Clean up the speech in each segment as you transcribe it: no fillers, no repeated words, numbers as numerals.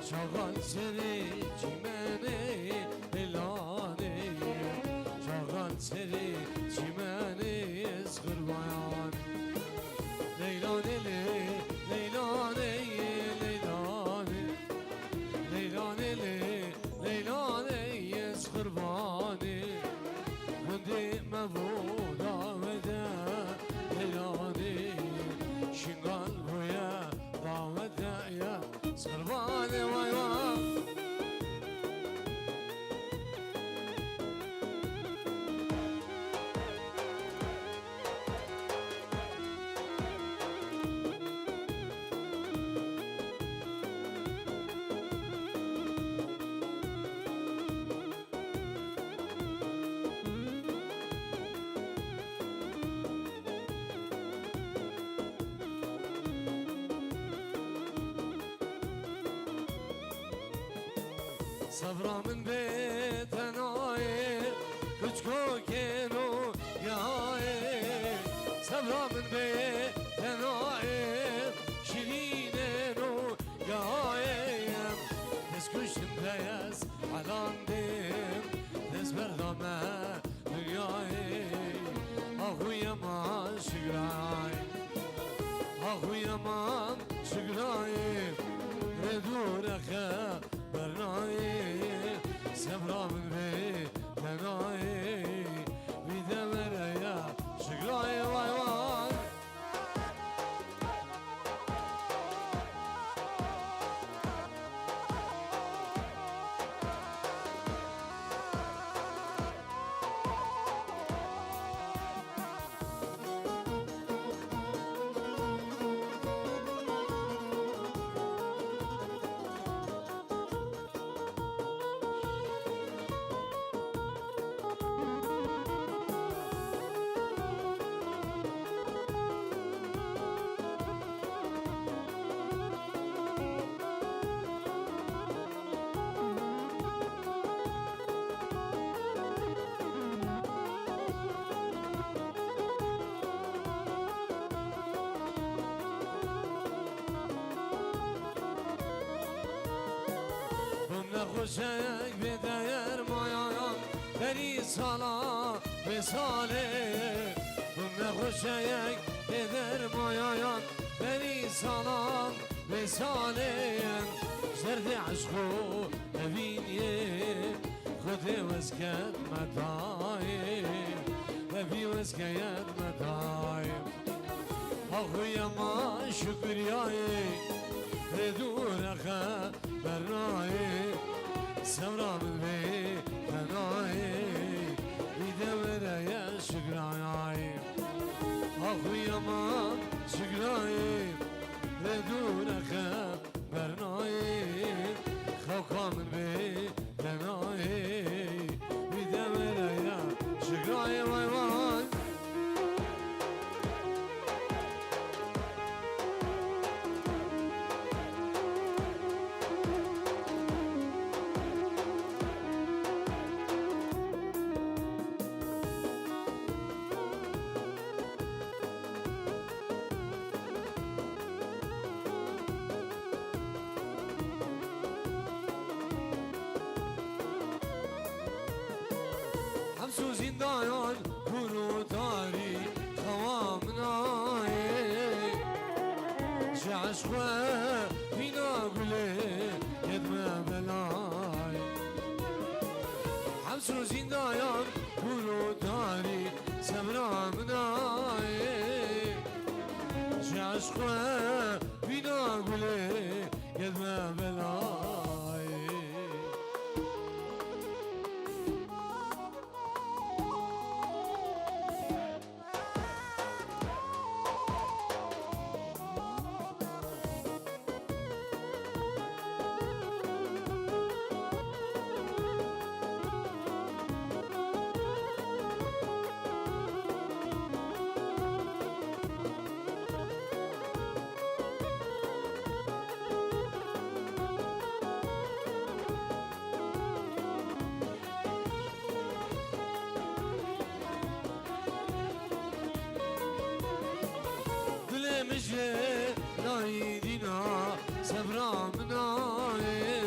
شغل سری چیمنی لیلانی شغل سری چیمنی از قربان لیلانی لیلانی لیلانی لیلانی لیلانی از قربانی هندی مبودا ودا لیلانی شنگال بویا داودا یا قربانی وای وای صبرا من بيتناي كچكو كينو ياي صبرا من بيتناي شيرينو ياي دس كشتم بياس علاندم دس بردامه دنياي اخويا ما شقراي اخويا ما شقراي ردورك برنایی سبرا من بی تنایی بیده مریا شکلای وای وای خوشک به دیر مایان بری سالا به ساله بوم خوشک به دیر مایان بری سالا به ساله زرد عشقو ببینیه خود وزکت مدای ببی وزکت مدای آخوی ما شکریای ردورخه برنای سمرا من بی تنای بیده برای شکرای آخوی ما شکرای ردورخه برنای خوکا من بی تنای بیده برای شکرای وای وای همسو زندان کنو تاری خوامنای چه عشقه بینا گله یدم بلای همسو زندان کنو تاری سمرامنای چه عشقه بینا گله یدم بلای مجه نایدینا سبرام نای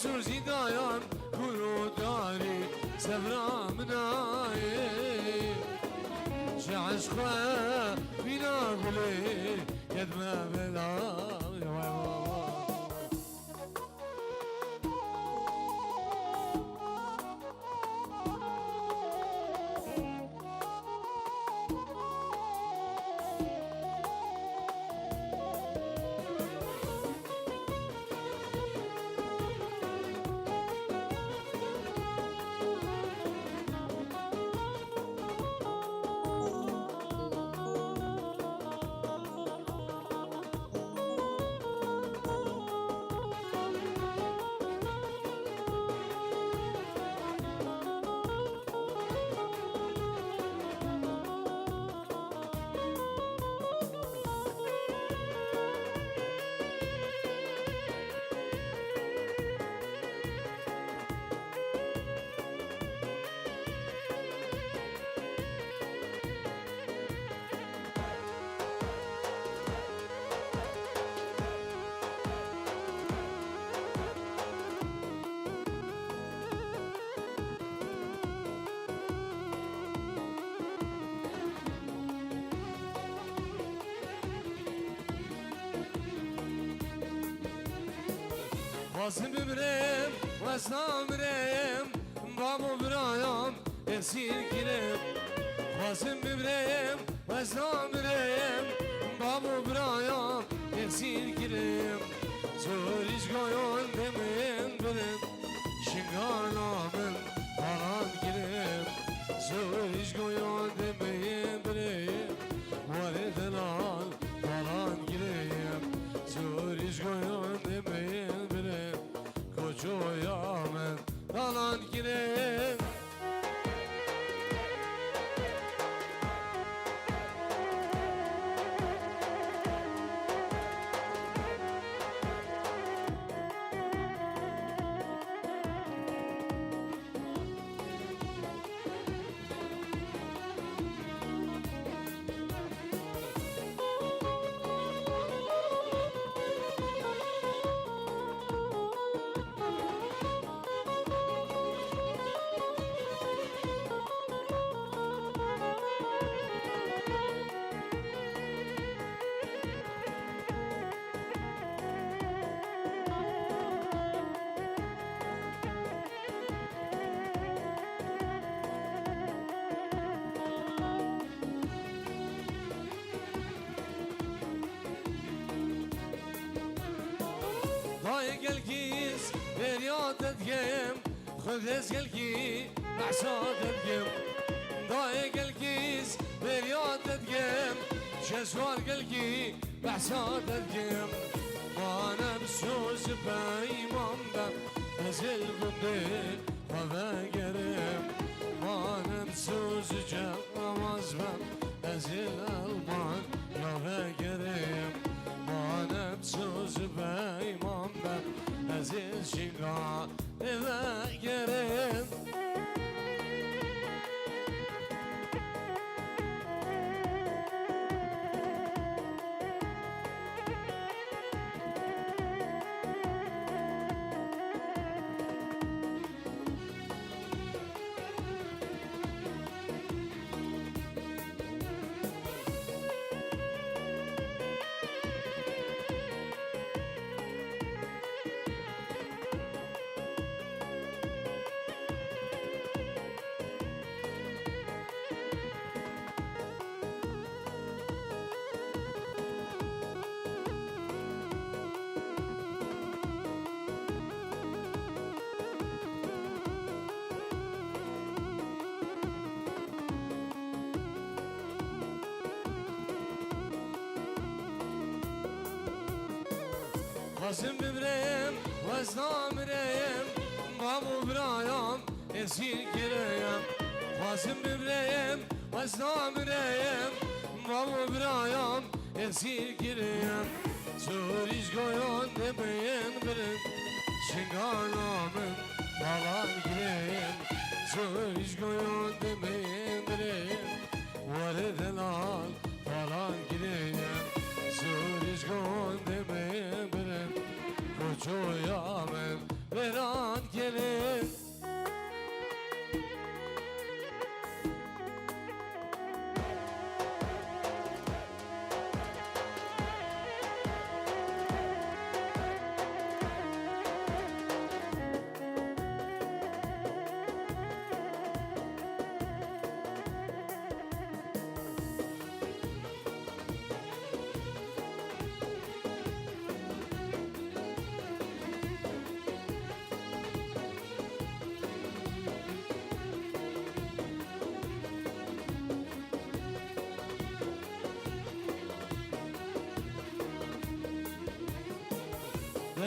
سوزی دایان کرو داری سفرا منایی چه عشقه بینا گلی یدمه بلای Vazim bibrim, vasamrem, babu brayam, esir girem. Vazim bibrim, vasamrem, babu brayam, esir girem. Zoriş goyon demin birim, şinganamın falan girem. Zoriş goyon demin birim, validen al falan girem. Zoriş goyon demin Kocaman dalan girem gel giz feryat edgem Xudez gel ki mahsad edgem Daye gel giz feryat edgem Şezvar gel ki mahsad edgem Bana bsuz beymam ben Ezil gündü hava gerem Bana bsuz cevamaz ben Ezil alman yava gerem Bana bsuz beymam ben Aziz şinga eve gerem Vazim bibrem, vaznamrem, babu brayam, esir gireyem. Vazim bibrem, vaznamrem, babu brayam, esir gireyem. Zoriş goyon demeyen birim, şinganamın falan gireyem. Zoriş goyon demeyen birim, vareden al falan gireyem. Zoriş goyon demeyen birim, Kocaman vera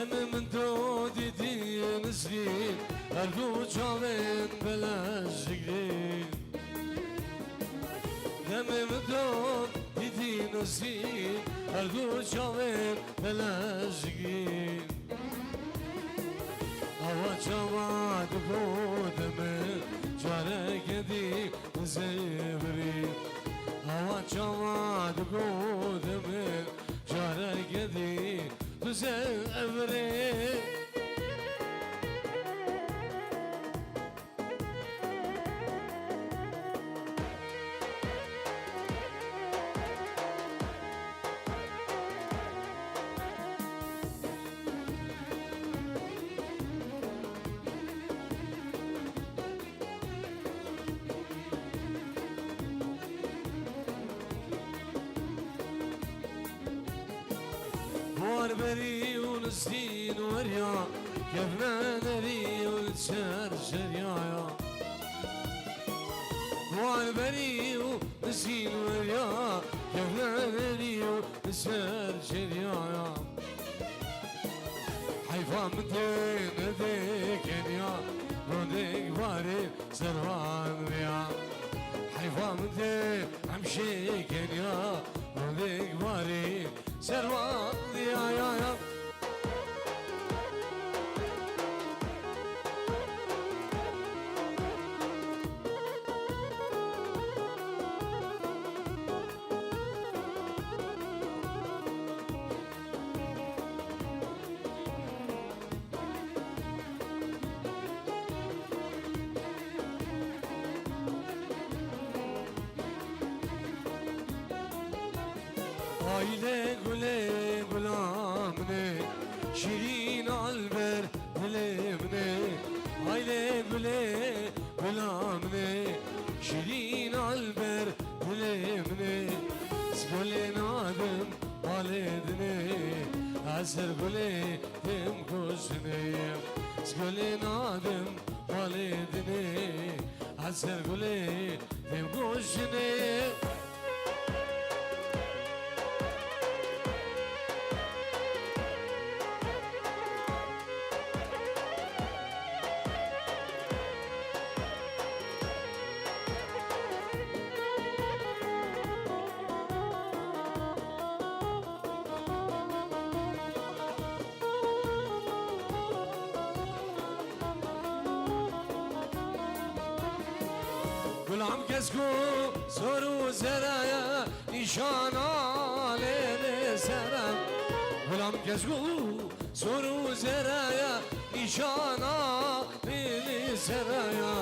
دم من تو دیدی نسرین هر دو چاوین بلشگرین دم من تو دیدی نسرین هر دو چاوین بلشگرین هوا چاواد بودمه جاره کدی زبری هوا چاواد بودمه جاره کدی زبری بری ونسدين وريا كيفنا نري ونسهر شريايا بری ونسدين وريا كيفنا نري ونسهر شريايا حيفا متين ذيك يا روديك باري سروان ريا حيفا متين عمشيك يا روديك باري سروان يا Aile güle gülamne Şirin alber dilemne Aile güle gülamne Şirin alber dilemne Zgole nadım aledne Azer güle dem kuşne Zgole nadım aledne Azer güle dem kuşne Gulam kesku soru zeraya nişan alene serem Gulam kesku soru zeraya nişan alene seraya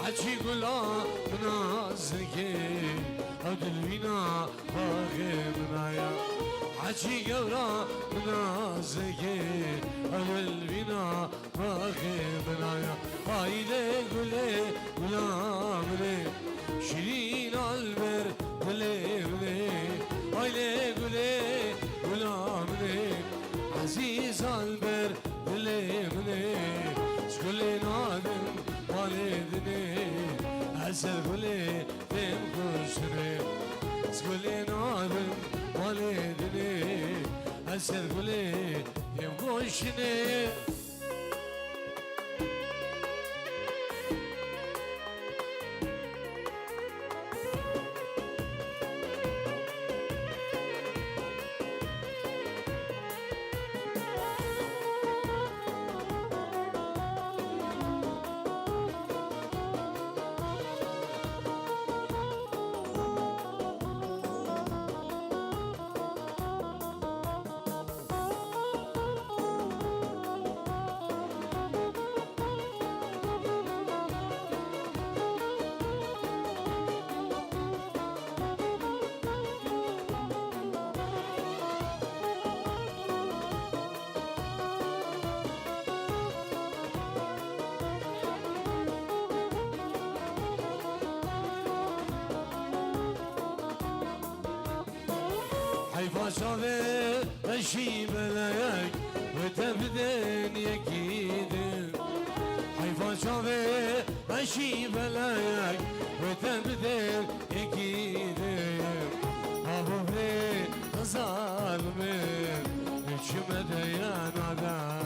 Haçi gulam nazike adil vina bağımnaya Haçi gevra nazike adil vina bağımnaya Aile güle gulamne Şirin alber dilemne Aile güle gulamne Aziz alber dilemne Şgule nadim valedine Eser güle dem kuşne Şgule nadim valedine Eser güle dem kuşne Başave eşi belek ve tebden yekidim Hayfaşave eşi belek ve tebden yekidim Abu bre zalme içime de yanada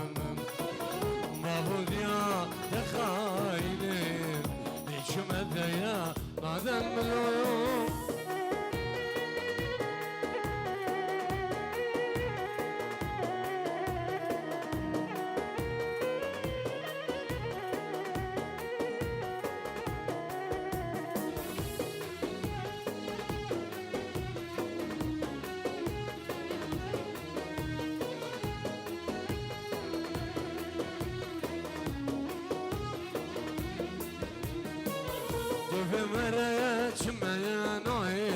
بمره چمنایی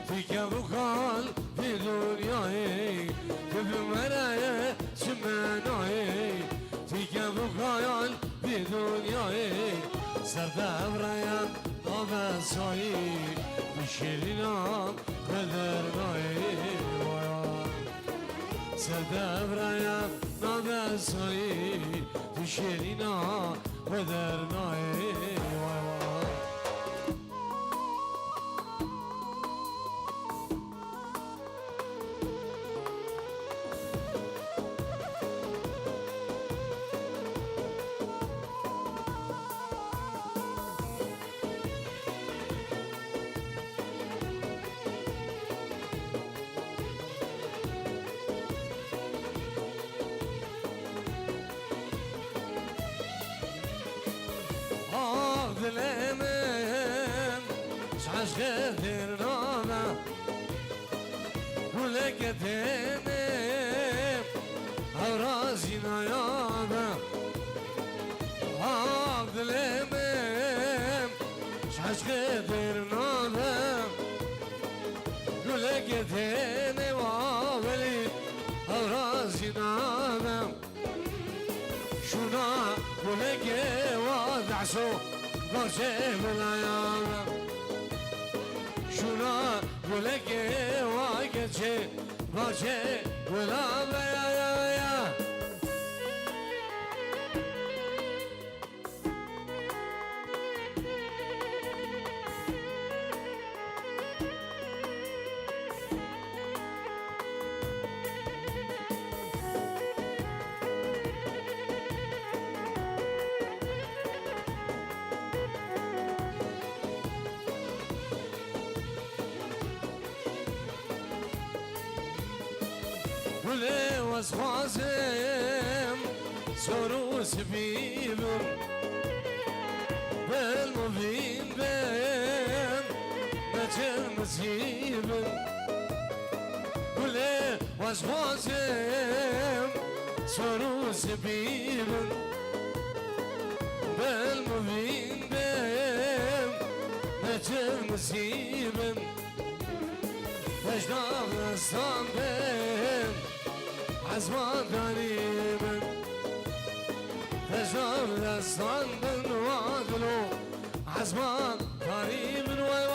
تیکه بکال بی دنیایی بمره چمنایی تیکه بکال بی دنیایی سردبریم نابسایی بشیرینم قدرنایی سردبریم نابسایی بشیرینم قدرنایی دلمم عشق درنامه ولقيتنم أورازي نيابه دلمم عشق درنامه ولقيتنم ولي أورازي نيابه شونا ولقي وضع سو برجه بلايام شونا ولقي واقجه برجه بلا يا ولي واسخازم سروس بيبم بالمبين بين نجم مسيبم ولي واسخازم سروس بيبم بالمبين بين نجم مسيبم اجدام الصنبين عزمان قريبا تجار الصنبين وادلو عزمان قريبا